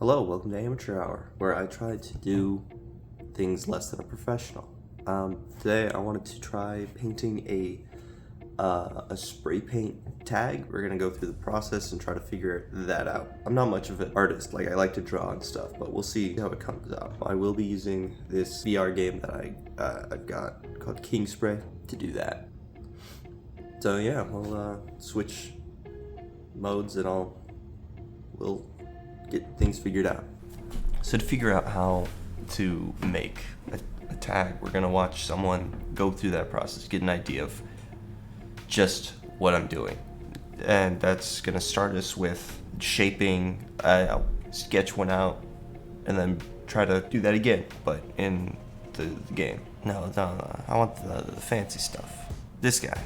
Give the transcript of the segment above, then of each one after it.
Hello, welcome to Amateur Hour, where I try to do things less than a professional. Today I wanted to try painting a spray paint tag. We're gonna go through the process and try to figure that out. I'm not much of an artist, like I like to draw and stuff, but we'll see how it comes out. I will be using this VR game that I've got called King Spray to do that. So yeah, we'll switch modes and we'll get things figured out. So to figure out how to make a tag, we're gonna watch someone go through that process, get an idea of just what I'm doing. And that's gonna start us with shaping. I'll sketch one out and then try to do that again, but in the game. No, I want the fancy stuff. This guy.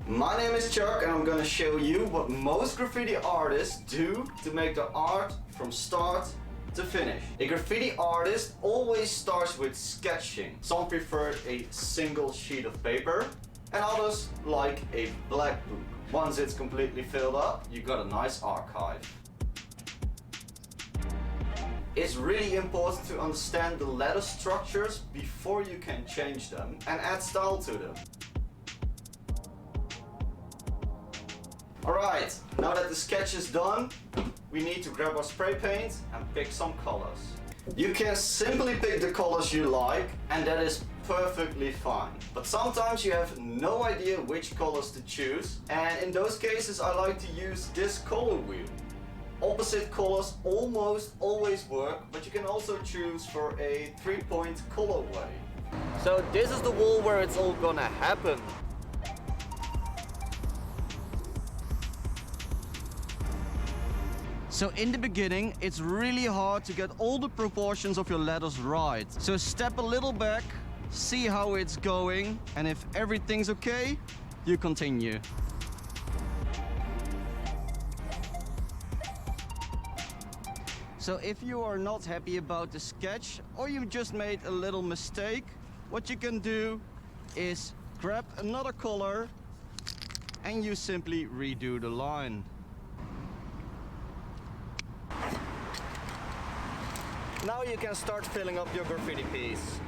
My name is Chuck and I'm gonna show you what most graffiti artists do to make the art from start to finish. A graffiti artist always starts with sketching. Some prefer a single sheet of paper and others like a black book. Once it's completely filled up, you got a nice archive. It's really important to understand the letter structures before you can change them and add style to them. Alright, now that the sketch is done, we need to grab our spray paint and pick some colors. You can simply pick the colors you like, and that is perfectly fine. But sometimes you have no idea which colors to choose, and in those cases I like to use this color wheel. Opposite colors almost always work, but you can also choose for a 3-point colorway. So this is the wall where it's all gonna happen. So in the beginning, it's really hard to get all the proportions of your letters right. So step a little back, see how it's going, and if everything's okay, you continue. So if you are not happy about the sketch, or you just made a little mistake, what you can do is grab another color and you simply redo the line. Now you can start filling up your graffiti piece.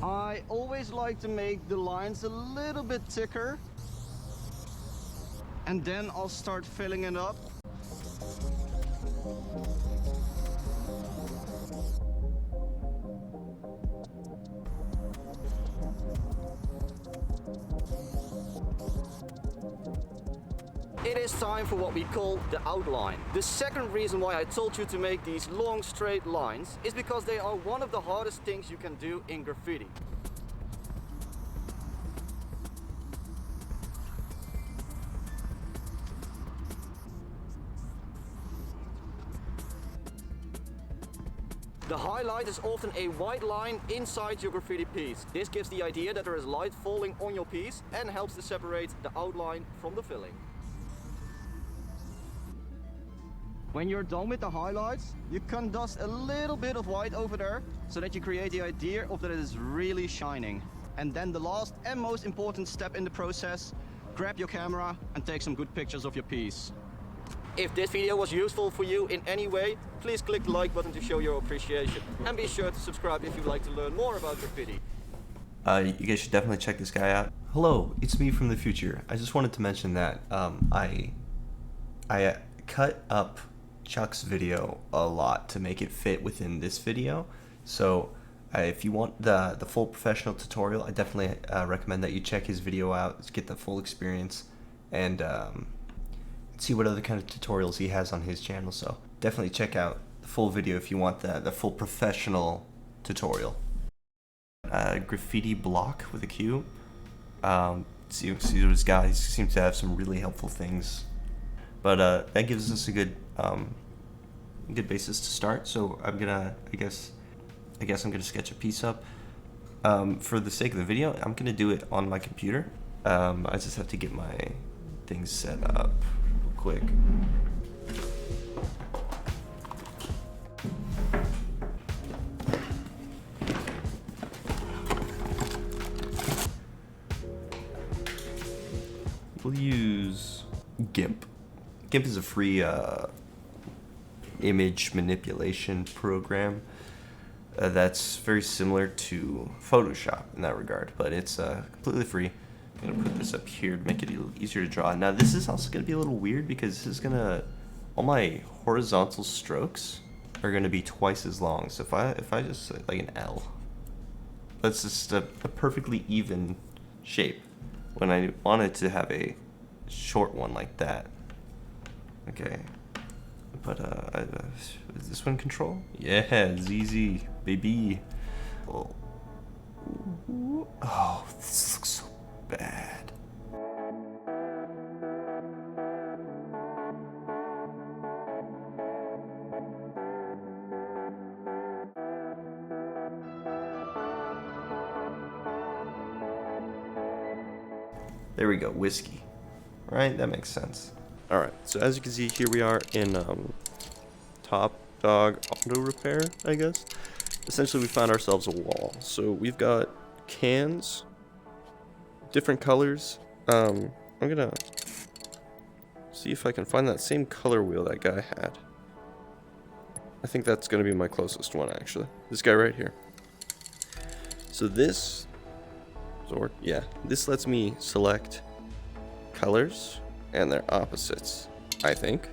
I always like to make the lines a little bit thicker, and then I'll start filling it up. It is time for what we call the outline. The second reason why I told you to make these long straight lines is because they are one of the hardest things you can do in graffiti. The highlight is often a white line inside your graffiti piece. This gives the idea that there is light falling on your piece and helps to separate the outline from the filling. When you're done with the highlights, you can dust a little bit of white over there so that you create the idea of that it is really shining. And then the last and most important step in the process, grab your camera and take some good pictures of your piece. If this video was useful for you in any way, please click the like button to show your appreciation. And be sure to subscribe if you'd like to learn more about graffiti. You guys should definitely check this guy out. Hello, it's me from the future. I just wanted to mention that I cut up Chuck's video a lot to make it fit within this video. So if you want the full professional tutorial, I definitely recommend that you check his video out to get the full experience and see what other kind of tutorials he has on his channel. So definitely check out the full video if you want the full professional tutorial. Graffiti block with a Q. See what he's got. He seems to have some really helpful things. But that gives us a good basis to start. So I guess I'm gonna sketch a piece up. For the sake of the video, I'm gonna do it on my computer. I just have to get my things set up real quick. We'll use GIMP. GIMP is a free image manipulation program that's very similar to Photoshop in that regard, but it's completely free. I'm gonna put this up here to make it a little easier to draw. Now this is also gonna be a little weird because this is gonna, all my horizontal strokes are gonna be twice as long. So if I just like an L, that's just a perfectly even shape when I wanted to have a short one like that. Okay, but is this one control? Yeah, ZZ, baby. Oh, this looks so bad. There we go, whiskey. Right, that makes sense. All right, so as you can see, here we are in Top Dog Auto Repair, I guess. Essentially, we found ourselves a wall. So we've got cans, different colors. I'm gonna see if I can find that same color wheel that guy had. I think that's gonna be my closest one, actually. This guy right here. So this, yeah, this lets me select colors and their opposites, I think.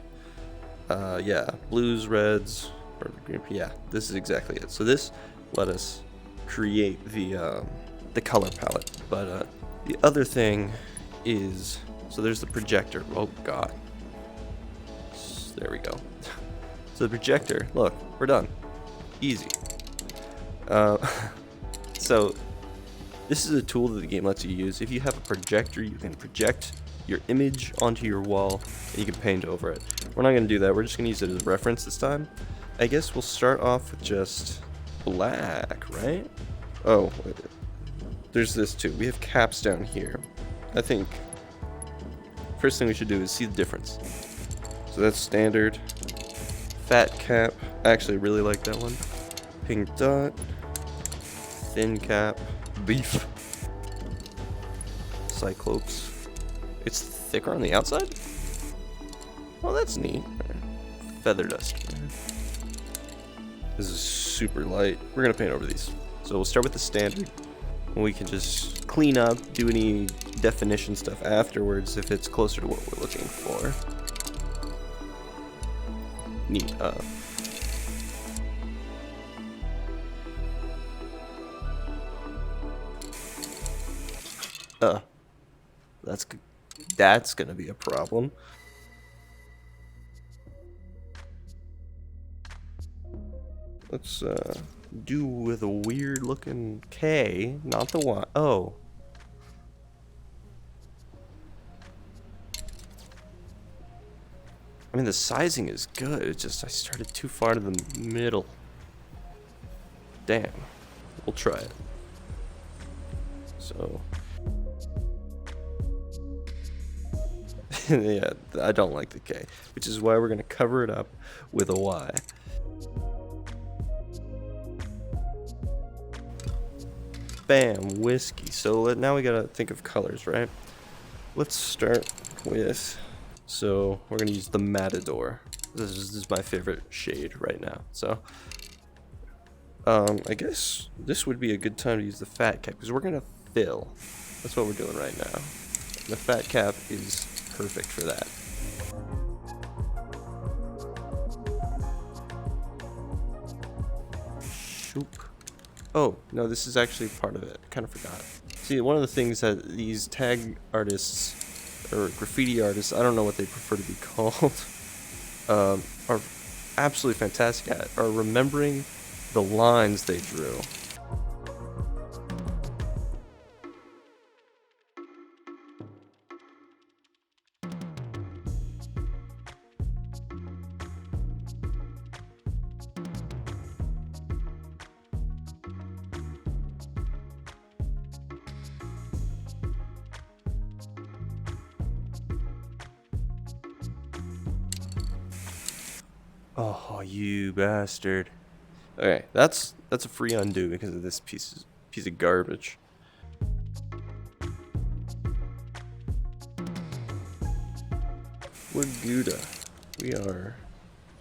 Yeah, blues, reds, or green. Yeah, this is exactly it. So this let us create the color palette. But the other thing is, so there's the projector. Oh God, there we go. So the projector. Look, we're done. Easy. So this is a tool that the game lets you use. If you have a projector, you can project your image onto your wall and you can paint over it. We're not going to do that. We're just going to use it as reference this time. I guess we'll start off with just black, right? Oh, wait. There's this too. We have caps down here. I think first thing we should do is see the difference. So that's standard. Fat cap. I actually really like that one. Pink dot. Thin cap. Beef. Cyclops. It's thicker on the outside? Oh, that's neat. Feather dust. This is super light. We're gonna paint over these. So we'll start with the standard. And we can just clean up, do any definition stuff afterwards if it's closer to what we're looking for. Neat. That's gonna be a problem. Let's do with a weird looking K, not the Y. Oh. I mean, the sizing is good. It's just I started too far to the middle. Damn. We'll try it. So. Yeah, I don't like the K, which is why we're going to cover it up with a Y. Bam, whiskey. So now we got to think of colors, right? Let's start with, so we're going to use the Matador. This is my favorite shade right now. So I guess this would be a good time to use the fat cap because we're going to fill. That's what we're doing right now. The fat cap is perfect for that. Shoop. Oh, no, this is actually part of it. I kind of forgot. See, one of the things that these tag artists, or graffiti artists, I don't know what they prefer to be called, are absolutely fantastic at, are remembering the lines they drew. Oh, you bastard. Okay, that's a free undo because of this piece of garbage. We're Gouda. We are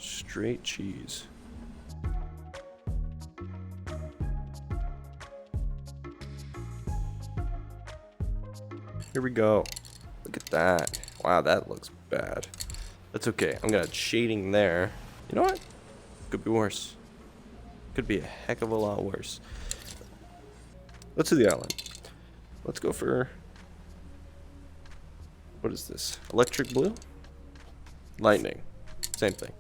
Straight cheese. Here we go. Look at that. Wow, that looks bad. That's okay. I'm gonna add shading there. You know what? Could be worse. Could be a heck of a lot worse. Let's do the outline. Let's go for... What is this? Electric blue? Lightning. Same thing.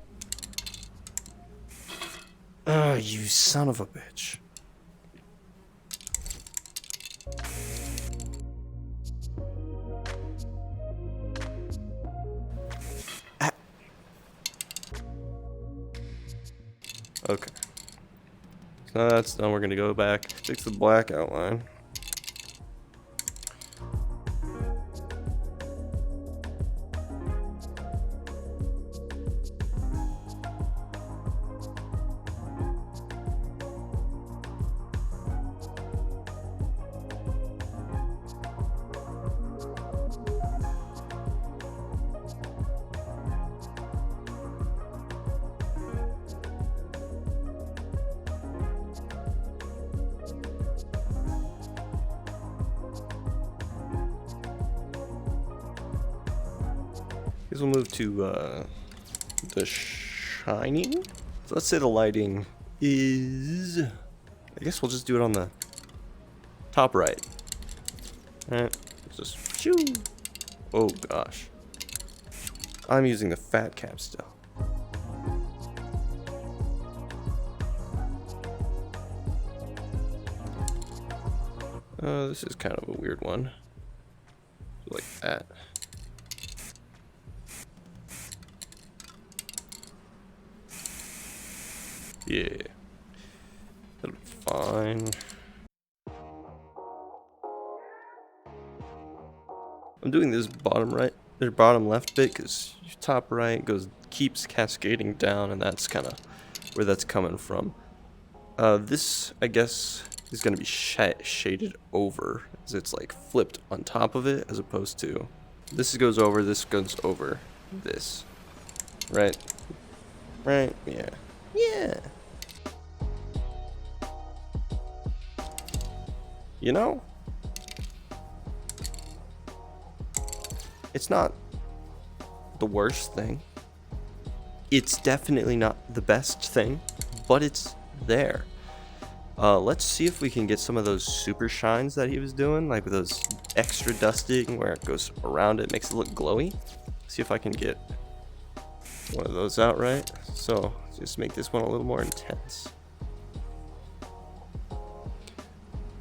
You son of a bitch. Okay. So now that's done. We're gonna go back, fix the black outline. Guess we'll move to the shining. So let's say the lighting is... I guess we'll just do it on the top right. Alright, just shoo. Oh gosh. I'm using the fat cap still. This is kind of a weird one. Like that. Yeah. That'll be fine. I'm doing this bottom right, or bottom left bit, because top right keeps cascading down, and that's kind of where that's coming from. This, I guess, is going to be shaded over, as it's like flipped on top of it, as opposed to this goes over this. Right? Right? Yeah. Yeah. You know, it's not the worst thing. It's definitely not the best thing, but it's there. Let's see if we can get some of those super shines that he was doing, like with those extra dusting where it goes around it, makes it look glowy. See if I can get one of those out right. So just make this one a little more intense.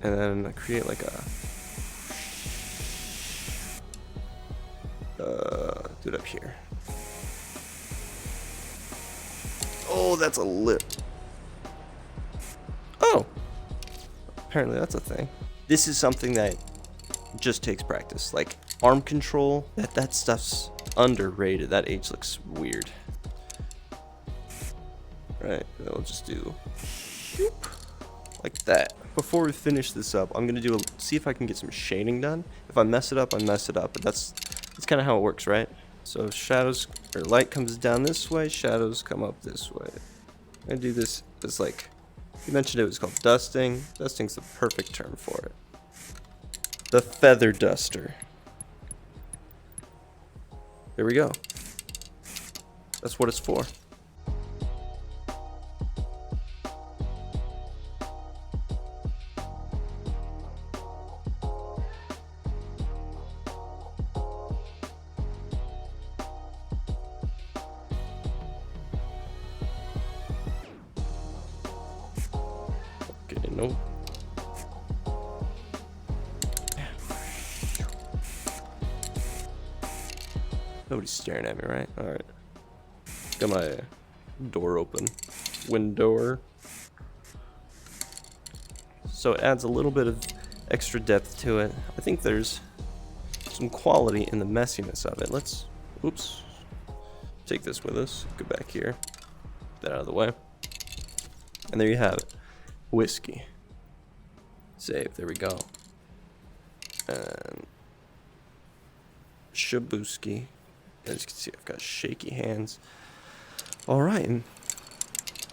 And then create like a do it up here. Oh, that's a lip. Oh, apparently that's a thing. This is something that just takes practice. Like arm control, that stuff's underrated. That H looks weird. Right, we'll just do whoop, like that. Before we finish this up, I'm gonna see if I can get some shading done. If I mess it up, I mess it up. But that's kind of how it works, right? So shadows or light comes down this way, shadows come up this way. I'm gonna do this as like you mentioned. It was called dusting. Dusting's the perfect term for it. The feather duster. There we go. That's what it's for. Okay, nope. Nobody's staring at me, right? Alright. Got my door open. Window. So it adds a little bit of extra depth to it. I think there's some quality in the messiness of it. Let's, oops, take this with us. Go back here. Get that out of the way. And there you have it. Whiskey. Save. There we go. And Shabuski. As you can see, I've got shaky hands. All right, and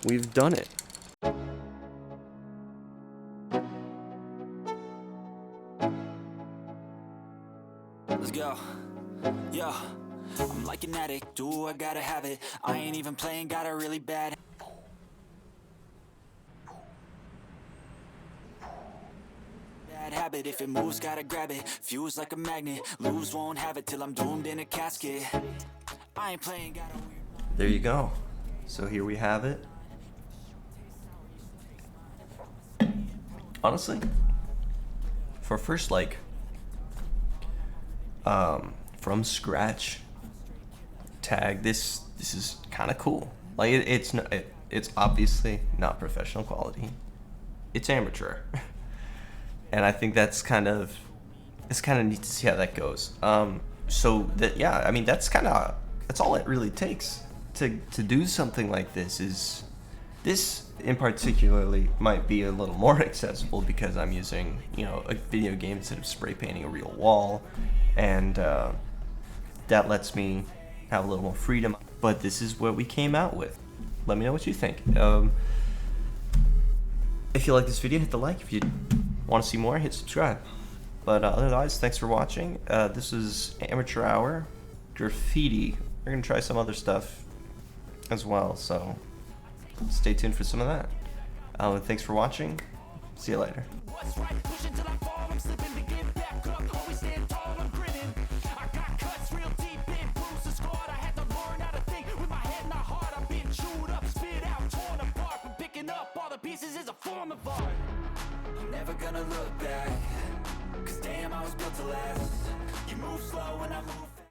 we've done it. Let's go. Yo, I'm like an addict, do I gotta have it. I ain't even playing, got a really bad habit. If it moves, gotta grab it. Fuse like a magnet, lose, won't have it till I'm doomed in a casket. I ain't playing, got a weird... There you go. So here we have it. Honestly, for first, like, from scratch tag, this is kind of cool. Like, it's obviously not professional quality. It's amateur. And I think it's kind of neat to see how that goes. So that, yeah, I mean, that's all it really takes to do something like this. Is this in particularly might be a little more accessible because I'm using, you know, a video game instead of spray painting a real wall, and that lets me have a little more freedom. But this is what we came out with. Let me know what you think. If you like this video, hit the like. If you want to see more, hit subscribe. But otherwise, thanks for watching. This is Amateur Hour Graffiti. We're gonna try some other stuff as well, so stay tuned for some of that. Thanks for watching. See you later. I'm never gonna look back, 'cause damn, I was built to last. You move slow and I move